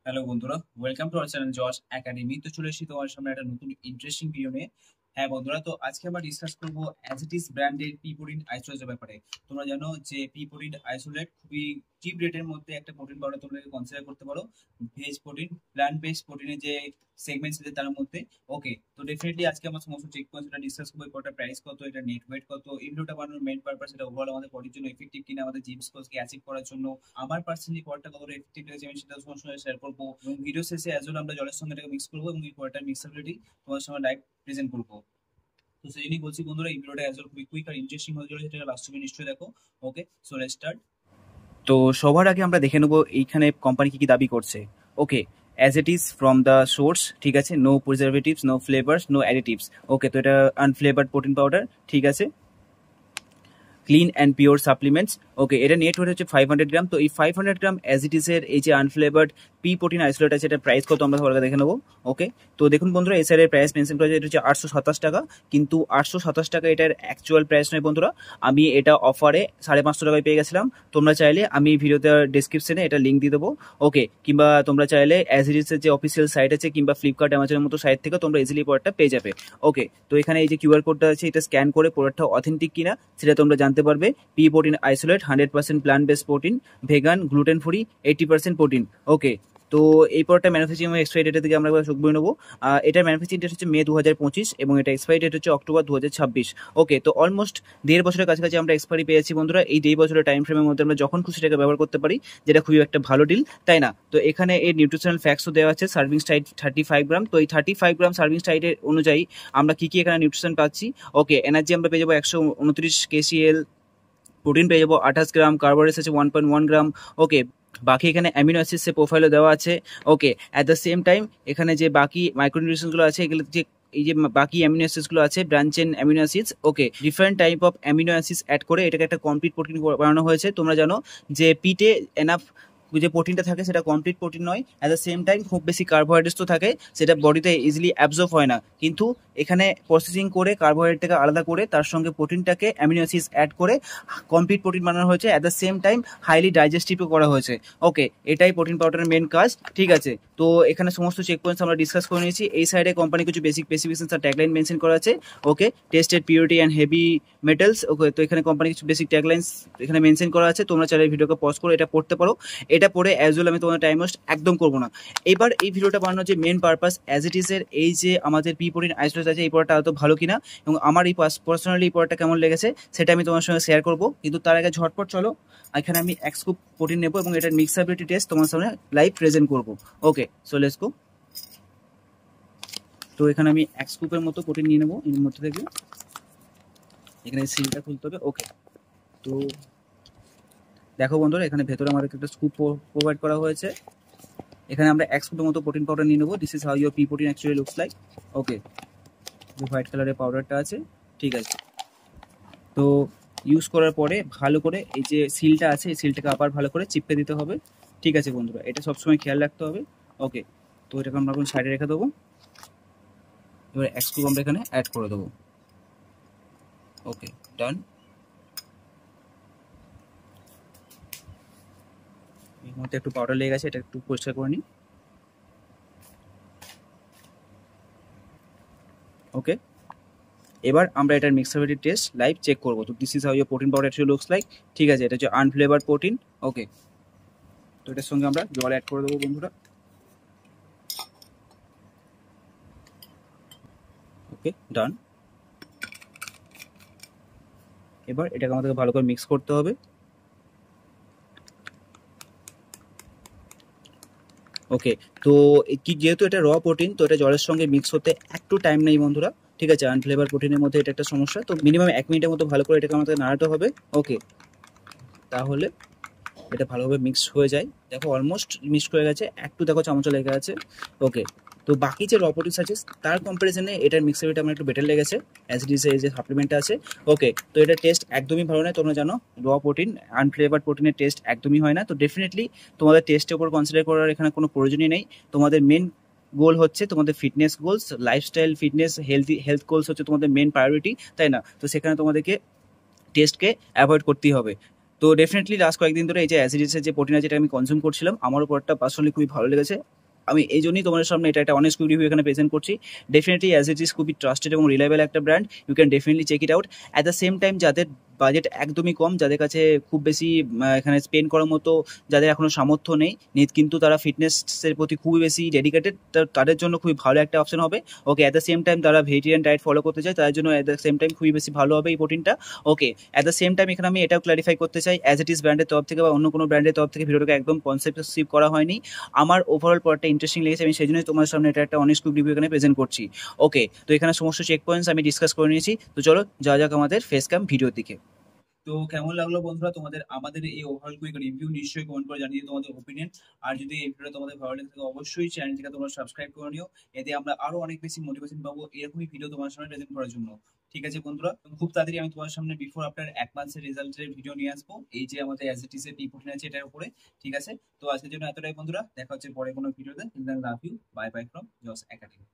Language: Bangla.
হ্যালো বন্ধুরা, welcome to our channel Josh academy. তো চলে এসেছি তোমার সামনে একটা নতুন ইন্টারেস্টিং ভিডিও নিয়ে। হ্যাঁ বন্ধুরা, তো আজকে আমরা ডিসকাস করবো অ্যাজ ইট ইজ ব্র্যান্ডের পি প্রোটিন আইসোলেটের ব্যাপারে। তোমরা জানো যে পি প্রোটিন আইসোলেট খুবই চিপ রেটের মধ্যে একটা প্রোটিন পাউডার তোমরা কনসিডার করতে পারো। ভেজ প্রোটিন, প্ল্যান্ট বেসড প্রোটিনের যে সেগমেন্টস আছে তার মধ্যে। ওকে, তো ডেফিনেটলি আজকে আমরা সমস্ত চেক পয়েন্টস ডিসকাস করবো। এরপরটা প্রাইস কত, এটা নেট ওয়েট কত, এই ভিডিওটা বানানোর মেন পারপাস এটা ওভারঅল আমাদের বডির জন্য এফেক্টিভ কিনা, আমাদের জিমস কোর্সকে অ্যাচিভ করার জন্য আমার পার্সোনালি পরটা কতটা এফেক্টিভ লেগেছে আমি সেটা তোমার সঙ্গে শেয়ার করবো। এবং ভিডিও শেষে অ্যাজ ওয়েল আমরা জলের সঙ্গে এটাকে মিক্স করবো এবং এই পরটার মিক্সাবিলিটি তোমার সঙ্গে লাইভ প্রেজেন্ট করবো। তো সেই জন্যই বলছি বন্ধুরা, এই ভিডিওটা অ্যাজ ওয়েল খুবই কুইক আর ইন্টারেস্টিং হয়ে চলেছে, সেটা লাস্ট তুমি নিশ্চয়ই দেখো। ওকে, সো লেটস স্টার্ট। তো সবার আগে আমরা দেখে নেবো এইখানে কোম্পানি কি কি দাবি করছে। Okay, as it is from the source, ঠিক আছে, no preservatives, no flavours, no additives. Okay, তো এটা আনফ্লেভার্ড প্রোটিন পাউডার, ঠিক আছে, clean and pure supplements. Okay, এটা নেট ওয়েট হচ্ছে 500 গ্রাম। তো এই 500 গ্রাম অ্যাজ ইট ইজ এর এই যে আনফ্লেভার্ড পি প্রোটিন আইসোলেট আছে, এটা প্রাইস কত আমরা সবার দেখে নেবো। ওকে, তো দেখুন বন্ধুরা, এই সাইডের প্রাইস মেনশন করা যায়, এটা হচ্ছে 827 টাকা। কিন্তু 827 টাকা এটার অ্যাকচুয়াল প্রাইস নয় বন্ধুরা, আমি এটা অফারে 550 টাকায় পেয়ে গেছিলাম। তোমরা চাইলে আমি ভিডিওতে ডিসক্রিপশনে এটা লিঙ্ক দিয়ে দেবো। ওকে, কিংবা তোমরা চাইলে অ্যাজ ইট ইজ এর যে অফিসিয়াল সাইট আছে কিংবা ফ্লিপকার্ট অ্যামাজনের মতো সাইট থেকে তোমরা ইজিলি প্রোডাক্টটা পেয়ে যাবে। ওকে, তো এখানে এই যে কিউআর কোডটা আছে, এটা স্ক্যান করে প্রোডাক্টটা অথেন্টিক কিনা সেটা তোমরা জানতে পারবে। Pea protein isolate 100% plant based protein, vegan, gluten free, 80% protein. Okay, তো এই প্রোডাক্টটা ম্যানুফ্যাকচারিং এবং এক্সপায়ারি ডেটের দিকে আমরা চোখ বই নেবো। এটার ম্যানুফ্যাকচারিং ডেট হচ্ছে মে 2025 এবং এটা এক্সপায়ারি ডেট হচ্ছে অক্টোবর 2026। ওকে, তো অলমোস্ট 1.5 বছরের কাছাকাছি আমরা এক্সপায়ারি পেয়েছি বন্ধুরা। এই 1.5 বছরের টাইম ফ্রেমের মধ্যে আমরা যখন খুশি টাকা ব্যবহার করতে পারি, যেটা খুবই একটা ভালো ডিল, তাই না? তো এখানে এই নিউট্রিশনাল ফ্যাক্টসও দেওয়া আছে। সার্ভিং সাইড 35 গ্রাম। তো এই 35 গ্রাম সার্ভিং সাইডের অনুযায়ী আমরা কি কি এখানে নিউট্রিশন পাচ্ছি। ওকে, এনার্জি আমরা পেয়ে যাবো 129 কেসিএল, প্রোটিন পেয়ে যাবো 28 গ্রাম, কার্বোহাইড্রেটস আছে 1.1 গ্রাম। ওকে, বাকি এখানে অ্যামিনো অ্যাসিডসের প্রোফাইলও দেওয়া আছে। ওকে, অ্যাট দ্য সেম টাইম এখানে যে বাকি মাইক্রোনিউট্রিশনগুলো আছে, এগুলো যে এই যে বাকি অ্যামিনো অ্যাসিডসগুলো আছে, branch chain amino acids. Okay, different type of amino acids add করে এটাকে একটা কমপ্লিট প্রোটিন বানানো হয়েছে। তোমরা জানো যে পিটে এনাফ যে প্রোটিনটা থাকে সেটা কমপ্লিট প্রোটিন নয়। অ্যাট দ্য সেম টাইম খুব বেশি কার্বোহাইড্রেটস তো থাকে, সেটা বডিতে ইজিলি অ্যাবজর্ব হয় না। কিন্তু এখানে প্রসেসিং করে কার্বোহাইড্রেটটাকে আলাদা করে তার সঙ্গে প্রোটিনটাকে অ্যামিনো অ্যাসিডস অ্যাড করে কমপ্লিট প্রোটিন বানানো হয়েছে। At the same time highly ডাইজেস্টিভও করা হয়েছে। ওকে, এটাই প্রোটিন পাউডারের মেন কাজ, ঠিক আছে। তো এখানে সমস্ত চেক পয়েন্টস আমরা ডিসকাস করে নিয়েছি। এই সাইডে কোম্পানি কিছু বেসিক স্পেসিফিকেশনস আর ট্যাগলাইন মেনশন করা আছে। Okay, tested purity and heavy metals. Okay, তো এখানে কোম্পানি কিছু বেসিক ট্যাগলাইন্স এখানে মেনশন করা আছে। তোমরা চাইলে ভিডিওকে পজ করে এটা পড়তে পারো। এটা পড়ে অ্যাজ ওয়েল আমি তোমার টাইম ওয়েস্ট একদম করবো না। এবার এই ভিডিওটা বানানোর যে main purpose, as it is এর এই যে আমাদের পি প্রোটিন আইসোলেট আছে, এই প্রোডাক্টটা এত ভালো কিনা এবং আমার এই পার্সোনালি এই প্রোডাক্টটা কেমন লেগেছে সেটা আমি তোমার সঙ্গে শেয়ার করবো। কিন্তু তার আগে ঝটপট চলো, এখানে আমি এক স্কুপ প্রোটিন নেবো এবং এটার মিক্সাবিলিটি টেস্ট তোমার সামনে লাইভ প্রেজেন্ট করবো। ওকে, সো লেটস গো। তো এখানে আমি এক স্কুপের মতো প্রোটিন নিয়ে নেবো এর মধ্যে থেকে। এখানে সিলটা খুলতে হবে। ওকে, তো দেখো বন্ধুরা, এখানে ভেতরে আমাদের একটা স্কুপ প্রোভাইড করা হয়েছে। এখানে আমরা এক স্কুপের মতো প্রোটিন পাউডার নিয়ে নেবো। This is how your pea protein actually looks like. Okay, যে হোয়াইট কালারের পাউডারটা আছে, ঠিক আছে। তো ইউজ করার পরে ভালো করে এই যে সিলটা আছে, এই সিলটাকে আবার ভালো করে চিপকে দিতে হবে, ঠিক আছে বন্ধুরা, এটা সবসময় খেয়াল রাখতে হবে। ওকে, তো এটাকে আমরা এখন সাইডে রেখে দেবো। এবার এক স্কুপ আমরা এখানে অ্যাড করে দেবো। ওকে, ডান। এর মধ্যে একটু পাউডার লেগে গেছে, এটা একটু পরিষ্কার করে নিই। ওকে, এবার আমরা এটার মিক্সাবিলিটি টেস্ট লাইভ চেক করবো। তো this is how your protein powder actually looks like, ঠিক আছে। এটা হচ্ছে আনফ্লেভার্ড প্রোটিন। ওকে, তো এটার সঙ্গে আমরা জল অ্যাড করে দেবো বন্ধুরা। ওকে, ডান। এবার এটাকে আমাদেরকে ভালো করে মিক্স করতে হবে। ওকে, তো কি যেহেতু এটা র প্রোটিন, তো এটা জলের সঙ্গে মিক্স হতে একটু টাইম নেই বন্ধুরা, ঠিক আছে। আনফ্লেভার প্রোটিনের মধ্যে এটা একটা সমস্যা। তো মিনিমাম 1 মিনিটের মতো ভালো করে এটাকে আমাদের নাড়াতে হবে। ওকে, তাহলে এটা ভালোভাবে মিক্স হয়ে যায়। দেখো অলমোস্ট মিক্স হয়ে গেছে, একটু দেখো চামচা লেগে আছে। ওকে, তো বাকি যে র প্রোটিনস আছে তার কম্পারিজনে এটার মিক্সাবিলিটি আমার একটু বেটার লেগেছে, অ্যাজ ইট ইজ এই যে সাপ্লিমেন্টটা আছে। ওকে, তো এটার টেস্ট একদমই ভালো নয়। তোমরা জানো র প্রোটিন আনফ্লেভার্ড প্রোটিনের টেস্ট একদমই হয় না। তো ডেফিনেটলি তোমাদের টেস্টের উপর কনসিডার করার এখানে কোনো প্রয়োজনই নেই। তোমাদের মেন গোল হচ্ছে তোমাদের fitness goals, lifestyle fitness, health goals হচ্ছে তোমাদের মেন প্রায়োরিটি, তাই না? তো সেখানে তোমাদেরকে টেস্টকে অ্যাভয়েড করতেই হবে। তো তো ডেফিনেটলি লাস্ট কয়েকদিন ধরে এই যে অ্যাসিডিসের যে প্রোটিন আছে এটা আমি কনজিউম করছিলাম, আমারও প্রোডাক্টটা পার্সোনালি খুবই ভালো লেগেছে। আমি এই জন্যই তোমাদের সামনে এটা একটা অনেস্ট রিভিউ এখানে প্রেজেন্ট করছি। ডেফিনেটলি অ্যাজ ইট ইজ খুবই ট্রাস্টেড এবং রিলায়েবল একটা brand, you can definitely check it out. At the same time যাদের বাজেট একদমই কম, যাদের কাছে খুব বেশি এখানে স্পেন্ড করার মতো যাদের এখনো সামর্থ্য নেই কিন্তু তারা ফিটনেসের প্রতি খুবই বেশি ডেডিকেটেড, তাদের জন্য খুবই ভালো একটা অপশন হবে। ওকে, অ্যাট দ্য সেম টাইম তারা ভেজিটেরিয়ান ডায়েট ফলো করতে চায়, তাদের জন্য অ্যাট দ্য সেম টাইম খুবই বেশি ভালো হবে এই প্রোটিনটা। ওকে, অ্যাট দ্য সেম টাইম এখানে আমি এটাও ক্লারিফাই করতে চাই, অ্যাজ ইট ইজ ব্র্যান্ডের তরফ থেকে বা অন্য কোনো ব্র্যান্ডের তরফ থেকে ভিডিওটাকে একদম কনসেপ্টিভ করা হয়নি। আমার ওভারঅল প্রোডাক্টটা ইন্টারেস্টিং লেগেছে, আমি সেই জন্যই তোমার সামনে এটা একটা অনেস্ট রিভিউ এখানে প্রেজেন্ট করছি। ওকে, তো এখানে সমস্ত চেক পয়েন্টস আমি ডিসকাস করে নিয়েছি, তো চলো যাওয়া যাক আমাদের ফেস ক্যাম ভিডিওর দিকে। তো কেমন লাগলো বন্ধুরা তোমাদের আমাদের এই ওভারঅল কুইক রিভিউ? নিশ্চয়ই কমেন্ট করে জানিয়ে তোমাদের ওপিনিয়ন। আর যদি এই ভিডিওটা তোমাদের ভালো লেগে থাকে অবশ্যই চ্যানেলটিকে তোমরা সাবস্ক্রাইব করে নিও, এতে আমরা আরো অনেক বেশি মোটিভেশন পাবো এরকমই ভিডিও তোমার সামনে প্রেজেন্ট করার জন্য। ঠিক আছে বন্ধুরা, খুব তাড়াতাড়ি আমি তোমার সামনে বিফোর আফটার 1 মাসের রেজাল্টের ভিডিও নিয়ে আসবো এই যে আমাদের অ্যাজিটিস এর টি14 আছে এটার উপরে। ঠিক আছে, তো আজকের জন্য এতটাই বন্ধুরা, দেখা হচ্ছে পরে কোনো ভিডিওতে। Love you, bye bye from জস একাডেমি।